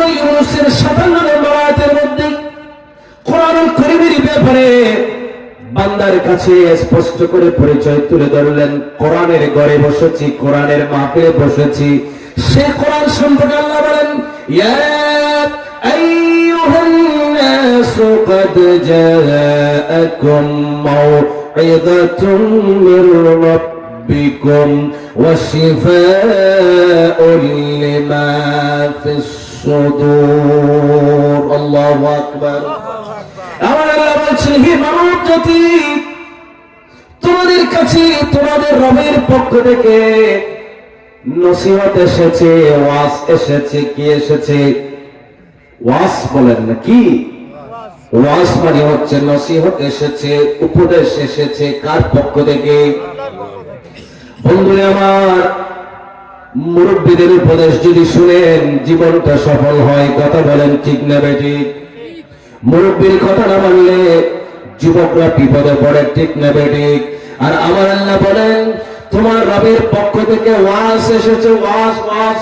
সূরা ইউনূসের 57 নম্বর আয়াতের মধ্যে কোরআনুল কারীমের ব্যাপারে বান্দার কাছে স্পষ্ট করে পরিচয় তুলে ধরলেন। কোরআনের ঘরে বসেছি, কোরআনের মাহফিলে বসেছি। সে কোরআন সম্পর্কে আল্লাহ বলেন, ইয়া আইয়ুহান নাসু ক্বাদ জাআকুম মাউইযাতুম মির রাব্বিকুম ওয়া শিফাউল লিমা ফিস সুদূর। আল্লাহু আকবার। আমার আল্লাহ বলছেন, হে মানব জাতি, তোমাদের কাছে তোমাদের রবের পক্ষ থেকে নসিহত এসেছে, ওয়াজ এসেছে। কি এসেছে? ওয়াজ বলেন না কি? ওয়াজ মানে হচ্ছে নসিহত এসেছে, উপদেশ এসেছে। কার পক্ষ থেকে? বন্ধুরা আমার, মুরব্বীদের উপদেশ যদি শুনেন জীবনটা সফল হয়। কথা বলেন ঠিক না বেঠিক? মুরব্বীর কথা না মানলে যুবকরা বিপদে পড়ে, ঠিক না বেঠিক? আর আমার আল্লাহ বলেন, তোমার রবের পক্ষ থেকে ওয়াজ এসেছে। ওয়াজ ওয়াজ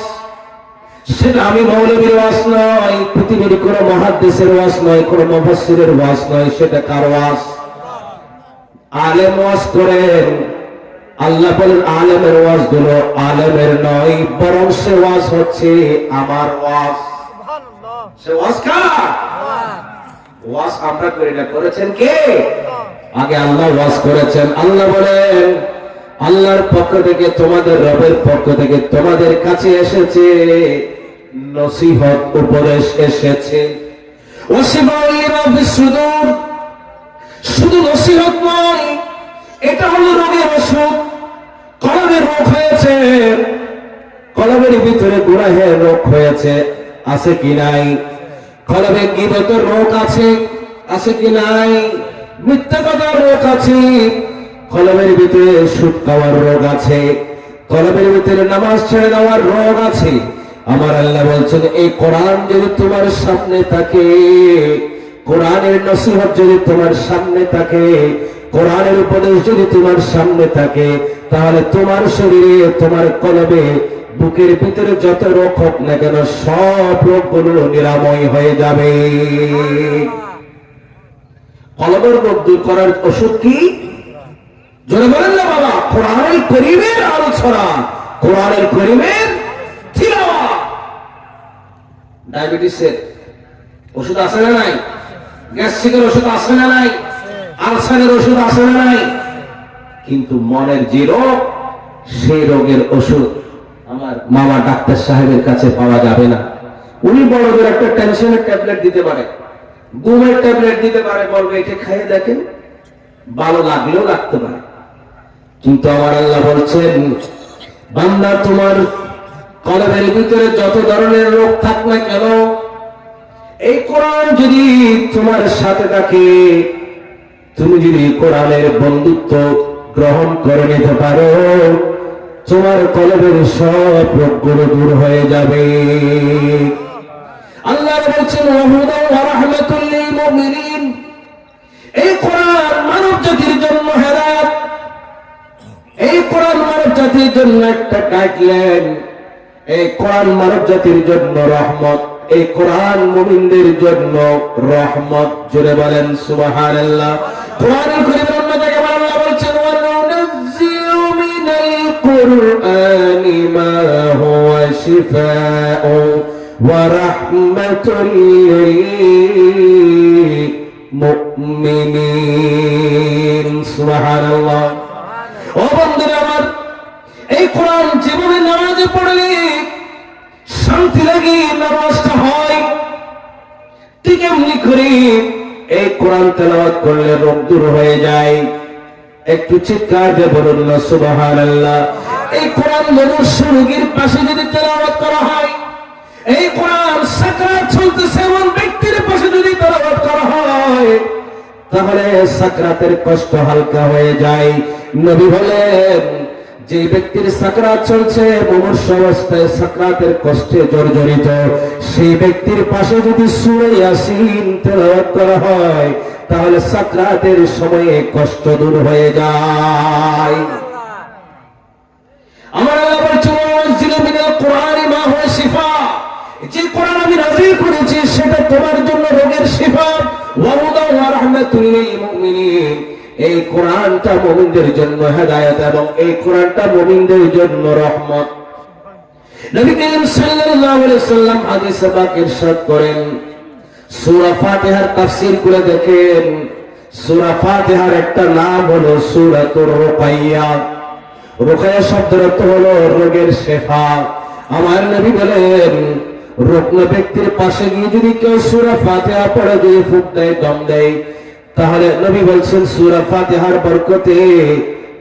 সেটা আমি মৌলবীর ওয়াজ নয়, পৃথিবীর কোন মুহাদ্দিসের ওয়াজ নয়, কোন মুফাসসিরের ওয়াজ নয়। সেটা কার ওয়াজ? আলেম ওয়াজ করেন। আল্লাহ বলেন, আলেমের ওয়াজ গুলো আলেমের নয়, বরং সে ওয়াজ হচ্ছে আমার ওয়াজ। সে ওয়াজ কার? ওয়াজ আমরা করি না, করেছেন কে? আগে আল্লাহ ওয়াজ করেছেন। আল্লাহ বলেন, আল্লাহর পক্ষ থেকে, তোমাদের রবের পক্ষ থেকে তোমাদের কাছে এসেছে নসিহত, উপদেশ এসেছে। ওয়াশিফাউল লিমা ফিস সুদূর। শুধু নসিহত নয়, এটা হলো রোগের ওষুধ। কলবের রোগ হয়েছে, কলবের ভিতরে গুনাহের রোগ হয়েছে, আছে কি নাই? কলবে গীবতের রোগ আছে, আছে কি নাই? মিথ্যা কথার রোগ আছে, কলবের ভিতরে সুদ খাওয়ার রোগ আছে, কলবের ভিতরে নামাজ ছেড়ে দেওয়ার রোগ আছে। আমার আল্লাহ বলছেন, এই কোরআন যদি তোমার সামনে থাকে, কোরআনের নসিহত যদি তোমার সামনে থাকে, কোরআনের উপদেশ যদি তোমার সামনে থাকে, তাহলে তোমার শরীরে, তোমার কলবে, বুকের ভিতরে যত রোগ হোক না কেন, সব রোগগুলো নিরাময় হয়ে যাবে। কলবের রোগ দূর করার ওষুধ কি? জোরে বলেন না বাবা। কোরআনুল কারীমের আলোচনা, কোরআনুল কারীমের তিলাওয়াত। ডায়াবেটিসের ওষুধ আছে না নাই? গ্যাস্ট্রিকের ওষুধ আছে না নাই? আলসারের ওষুধ আছে না নাই? কিন্তু মনের যে রোগ, সেই রোগের ওষুধ আমার মামা ডাক্তার সাহেবের কাছে পাওয়া যাবে না। উনি বড় করে একটা টেনশনের ট্যাবলেট দিতে পারে, ঘুমের ট্যাবলেট দিতে পারে, বলবে এটা খেয়ে দেখেন, ভালো লাগলেও লাগতে পারে। কিন্তু আমার আল্লাহ বলছেন, বান্দা, তোমার কলবের ভিতরে যত ধরনের রোগ থাক না কেন, এই কোরআন যদি তোমার সাথে থাকে, তুমি যদি কোরআনের বন্ধুত্ব গ্রহণ করে নিতে পারো, তোমার কলবের সব রোগগুলো দূর হয়ে যাবে। আল্লাহ বলছেন, ওয়াহুদান ওয়া রাহমাতুল লিল মুমিনিন। এই কোরআন মানব জাতির জন্য হেদায়েত, এই কোরআন মানব জাতির জন্য একটা গাইডলাইন, এই কোরআন মানব জাতির জন্য রহমত, এই কোরআন মুমিনদের জন্য রহমত। জোরে বলেন সুবহানাল্লাহ। কোরআনুল কারীমের অন্য জায়গায় আল্লাহ বলছেন, ওয়া নুনাজ্জিলু মিনাল কুরআনি মা হুয়া শিফাউ ওয়া রাহমাতুল লিল মুমিনিন। সুবহানাল্লাহ। ও বন্ধুরা আমার, এই কোরআন জীবনে নামাজে পড়লে শান্তি লাগে, নামাজটা হয়। ঠিক এমনি করে এই কোরআন তেলাওয়াত করলে রোগ দূর হয়ে যায়। একটু চিৎকার দিয়ে বলুন না সুবহানাল্লাহ। এই কোরআন মনুষ্য রোগীর পাশে যদি তেলাওয়াত করা হয়, এই কোরআন সাকরাত চলতেছে এমন ব্যক্তির পাশে যদি তেলাওয়াত করা হয়, তাহলে সাকরাতের কষ্ট হালকা হয়ে যায়। নবী বলেন, যে ব্যক্তির সাকরাত চলছে, মুমূর্ষ অবস্থায় সাকরাতের কষ্টে জর্জরিত, সেই ব্যক্তির পাশে যদি সূরা ইয়াসিন তেলাওয়াত করা হয়, তাহলে সাকরাতের সময়ে কষ্ট দূর হয়ে যায়। আমার আল্লাহ বলছেন, ওয়ানজিলু মিনাল কুরআনি মা হুয়া শিফা। যে কোরআন আমি নাযিল করেছি সেটা তোমার জন্য রোগের শিফা ওয়া হুদান ওয়া রাহমাতুল লিল মুমিনিন। এই কোরআনটা মুমিনদের জন্য হেদায়েত এবং এই কোরআনটা মুমিনদের জন্য রহমত। নবী করিম সাল্লাল্লাহু আলাইহি সাল্লাম হাদিসে পাক ইরশাদ করেন, সূরা ফাতিহার তাফসীর করে দেখেন, সূরা ফাতিহার একটা নাম হলো সূরাতুর রুকাইয়া। রুকাইয়া শব্দের অর্থ হলো রোগের শিফা। আমার নবী বলেন, রুগ্ন ব্যক্তির পাশে গিয়ে যদি কেউ সূরা ফাতিহা পড়ে যদি ফুঁক দেয়, দম দেয়, তাহলে নবী বলছেন সূরা ফাতিহার বরকতে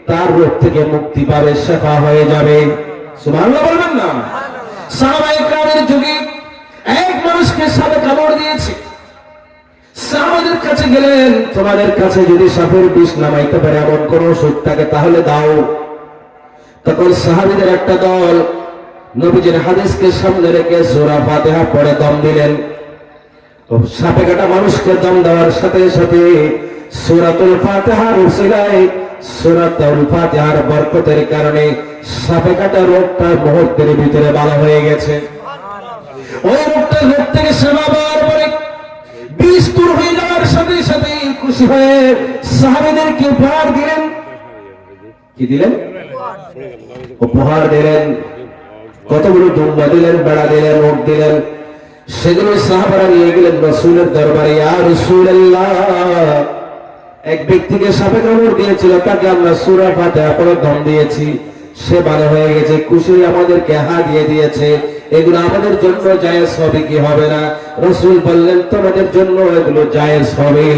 তার রোগ থেকে মুক্তি পাবে, শিফা হয়ে যাবে। সুবহানাল্লাহ বলবেন না? সাহাবায়ে কেরামের যুগে এক মানুষকে সাপে কামড় দিয়েছে। সাহাবাদের কাছে গেলেন, তোমাদের কাছে যদি সাপের বিষ নামাইতে পারে এমন কোন ওষুধ থাকে তাহলে দাও। তখন সাহাবীদের একটা দল নবীজির হাদিসকে সামনে রেখে সূরা ফাতিহা পড়ে দম দিলেন। সাপে কাটা মানুষকে দম দেওয়ার সাথে সাথে সূরাতুল ফাতিহার উসিলায়, সূরাতুল ফাতিহার বরকতের কারণে সাপে কাটা রোগটা মুহূর্তের ভিতরে ভালো হয়ে গেছে। ওই রোগটা রোগ থেকে সেবা পাওয়ার পরে বিষ দূর হয়ে যাওয়ার সাথে সাথে খুশি হয়ে সাহাবীদেরকে উপহার দিলেন। কি দিলেন? উপহার দিলেন। কতগুলো দুম্বা দিলেন, বেড়া দিলেন, উট দিলেন। সেগুলো সাহাবারা নিয়ে গেলেন রাসূলের দরবারে। ইয়া রাসূলুল্লাহ, এক ব্যক্তিকে সাপে কামড় দিয়েছিল, তাকে আমরা সূরা ফাতিহা পড়ে দম দিয়েছি, সে ভালো হয়ে গেছে, খুশি আমাদেরকে হাদিয়া দিয়েছে, এগুলো আমাদের জন্য জায়েজ হবে কি হবে না? রাসূল বললেন, তোমাদের জন্য এগুলো জায়েজ হবে।